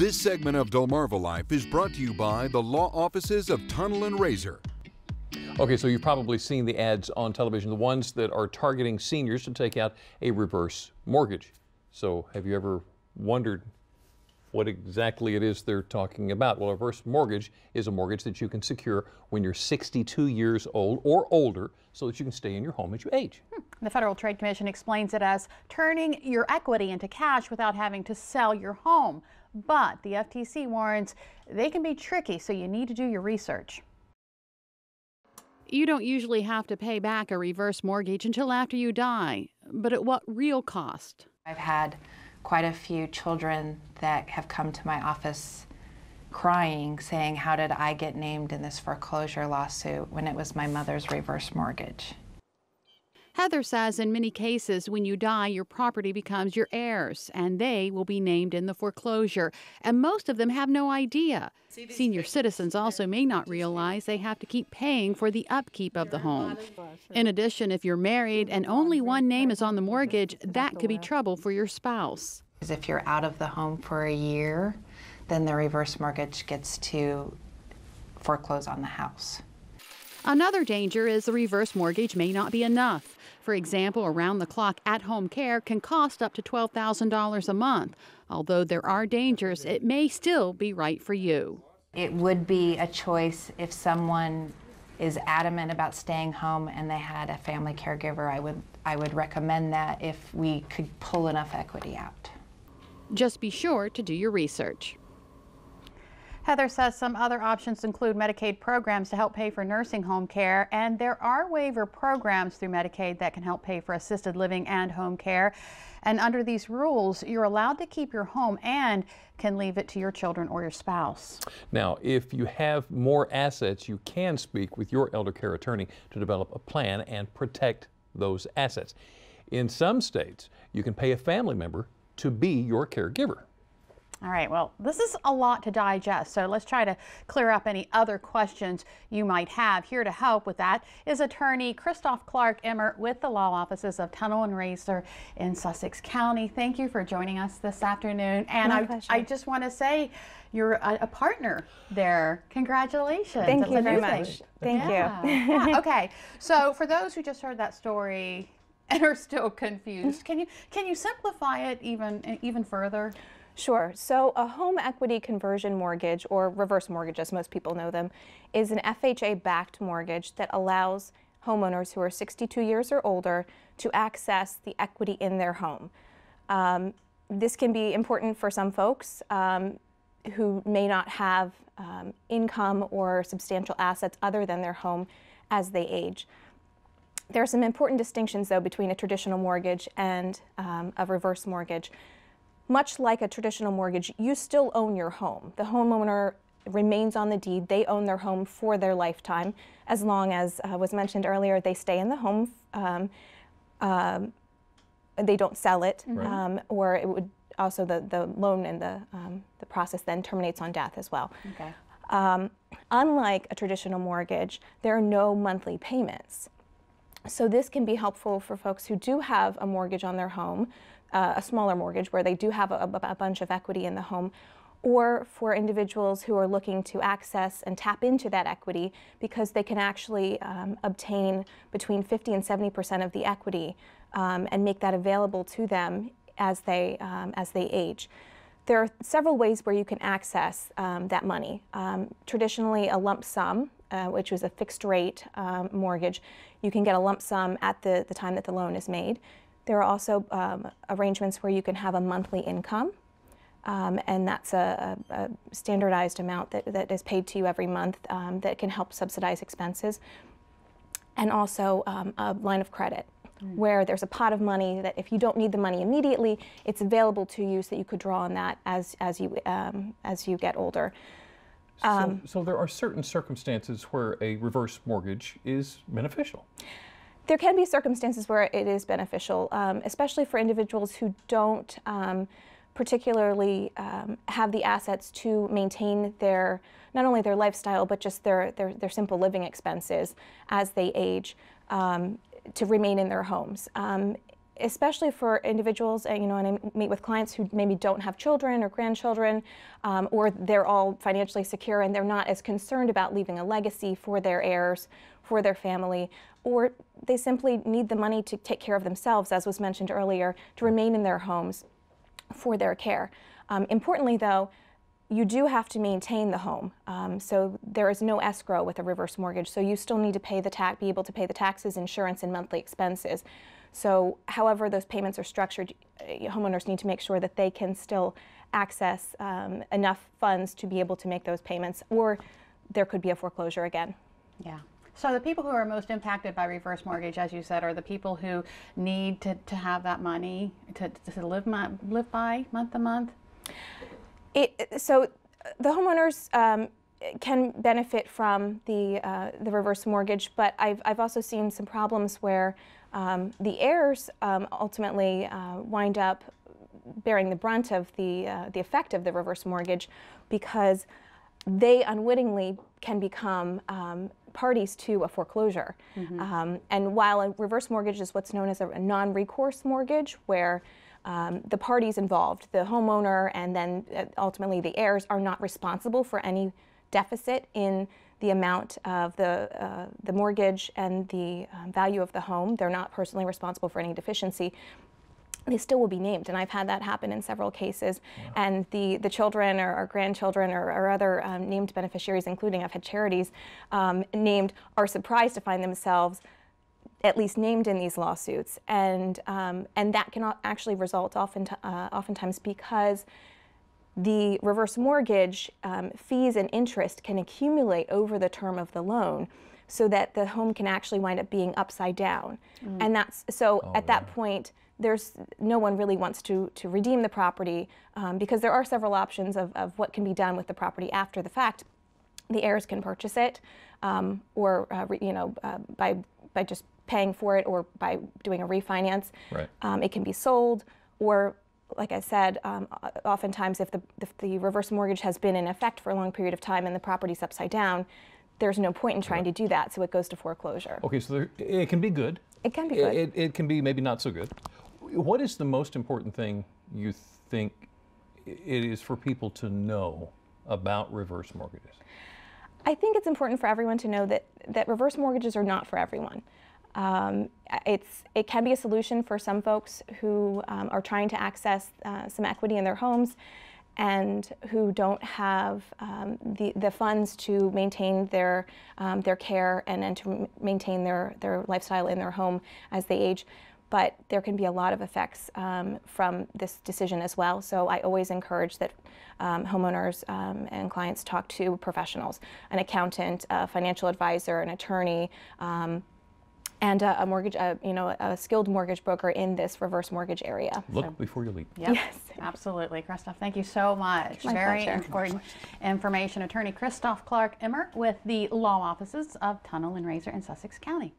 This segment of Delmarva Life is brought to you by the law offices of Tunnell and Raysor. Okay, so you've probably seen the ads on television, the ones that are targeting seniors to take out a reverse mortgage. So have you ever wondered what exactly it is they're talking about? Well, a reverse mortgage is a mortgage that you can secure when you're 62 years old or older so that you can stay in your home as you age. The Federal Trade Commission explains it as turning your equity into cash without having to sell your home. But the FTC warns they can be tricky, so you need to do your research. You don't usually have to pay back a reverse mortgage until after you die, but at what real cost? I've had quite a few children that have come to my office crying, saying, how did I get named in this foreclosure lawsuit when it was my mother's reverse mortgage? Heather says in many cases, when you die, your property becomes your heirs, and they will be named in the foreclosure, and most of them have no idea. Senior citizens also may not realize they have to keep paying for the upkeep of the home. In addition, if you're married and only one name is on the mortgage, that could be trouble for your spouse. If you're out of the home for a year, then the reverse mortgage gets to foreclose on the house. Another danger is the reverse mortgage may not be enough. For example, around-the-clock at-home care can cost up to $12,000 a month. Although there are dangers, it may still be right for you. It would be a choice if someone is adamant about staying home and they had a family caregiver. I would recommend that if we could pull enough equity out. Just be sure to do your research. Heather says some other options include Medicaid programs to help pay for nursing home care, and there are waiver programs through Medicaid that can help pay for assisted living and home care. And under these rules, you're allowed to keep your home and can leave it to your children or your spouse. Now, if you have more assets, you can speak with your elder care attorney to develop a plan and protect those assets. In some states, you can pay a family member to be your caregiver. All right, well, this is a lot to digest, so let's try to clear up any other questions you might have. Here to help with that is attorney Christoph Clark-Emmert with the law offices of Tunnell and Raysor in Sussex County. Thank you for joining us this afternoon. And I just want to say you're a partner there. Congratulations. Thank you very much. Thank you. Yeah. Okay, so for those who just heard that story and are still confused, can you simplify it even further? Sure. So a home equity conversion mortgage, or reverse mortgage as most people know them, is an FHA-backed mortgage that allows homeowners who are 62 years or older to access the equity in their home. This can be important for some folks who may not have income or substantial assets other than their home as they age. There are some important distinctions, though, between a traditional mortgage and a reverse mortgage. Much like a traditional mortgage, you still own your home. The homeowner remains on the deed. They own their home for their lifetime, as long as was mentioned earlier, they stay in the home. They don't sell it, right. Or it would also the loan and the process then terminates on death as well. Okay. Unlike a traditional mortgage, there are no monthly payments. So this can be helpful for folks who do have a mortgage on their home, a smaller mortgage where they do have a bunch of equity in the home, or for individuals who are looking to access and tap into that equity because they can actually obtain between 50 and 70% of the equity and make that available to them as they age. There are several ways where you can access that money. Traditionally, a lump sum, which was a fixed rate mortgage, you can get a lump sum at the time that the loan is made. There are also arrangements where you can have a monthly income, and that's a standardized amount that is paid to you every month that can help subsidize expenses. And also a line of credit, where there's a pot of money that if you don't need the money immediately, it's available to you so that you could draw on that as you get older. So there are certain circumstances where a reverse mortgage is beneficial. There can be circumstances where it is beneficial, especially for individuals who don't particularly have the assets to maintain not only their lifestyle, but just their simple living expenses as they age, to remain in their homes. especially for individuals, and I meet with clients who maybe don't have children or grandchildren, or they're all financially secure and they're not as concerned about leaving a legacy for their heirs, for their family, or they simply need the money to take care of themselves, as was mentioned earlier, to remain in their homes for their care. Importantly, though, you do have to maintain the home. So there is no escrow with a reverse mortgage. So you still need to pay be able to pay the taxes, insurance, and monthly expenses. So however those payments are structured, homeowners need to make sure that they can still access enough funds to be able to make those payments, or there could be a foreclosure again. Yeah. So the people who are most impacted by reverse mortgage, as you said, are the people who need to have that money to live by month to month? So the homeowners can benefit from the reverse mortgage, but I've also seen some problems where the heirs ultimately wind up bearing the brunt of the effect of the reverse mortgage, because they unwittingly can become parties to a foreclosure. And while a reverse mortgage is what's known as a non-recourse mortgage, where the parties involved, the homeowner and then ultimately the heirs, are not responsible for any deficit in the amount of the mortgage and the value of the home. They're not personally responsible for any deficiency. They still will be named, and I've had that happen in several cases. Wow. And the children or grandchildren or other named beneficiaries, including I've had charities named, are surprised to find themselves at least named in these lawsuits, and that can actually result oftentimes because the reverse mortgage fees and interest can accumulate over the term of the loan, so that the home can actually wind up being upside down. And that's so at that point, there's no one really wants to redeem the property, because there are several options of what can be done with the property after the fact. The heirs can purchase it, or by just paying for it, or by doing a refinance. Right. It can be sold, or like I said, oftentimes if the reverse mortgage has been in effect for a long period of time and the property's upside down, there's no point in trying to do that, so it goes to foreclosure. Okay, so it can be good. It can be good. It can be maybe not so good. What is the most important thing you think it is for people to know about reverse mortgages? I think it's important for everyone to know that reverse mortgages are not for everyone. It can be a solution for some folks who are trying to access some equity in their homes and who don't have the funds to maintain their care and to maintain their lifestyle in their home as they age. But there can be a lot of effects from this decision as well. So I always encourage that homeowners and clients talk to professionals, an accountant, a financial advisor, an attorney, and a mortgage, a skilled mortgage broker in this reverse mortgage area. Look before you leap. Yep, yes, absolutely. Christoph, thank you so much. My Very pleasure. important information. Attorney Christoph Clark Emmer with the law offices of Tunnell and Raysor in Sussex County.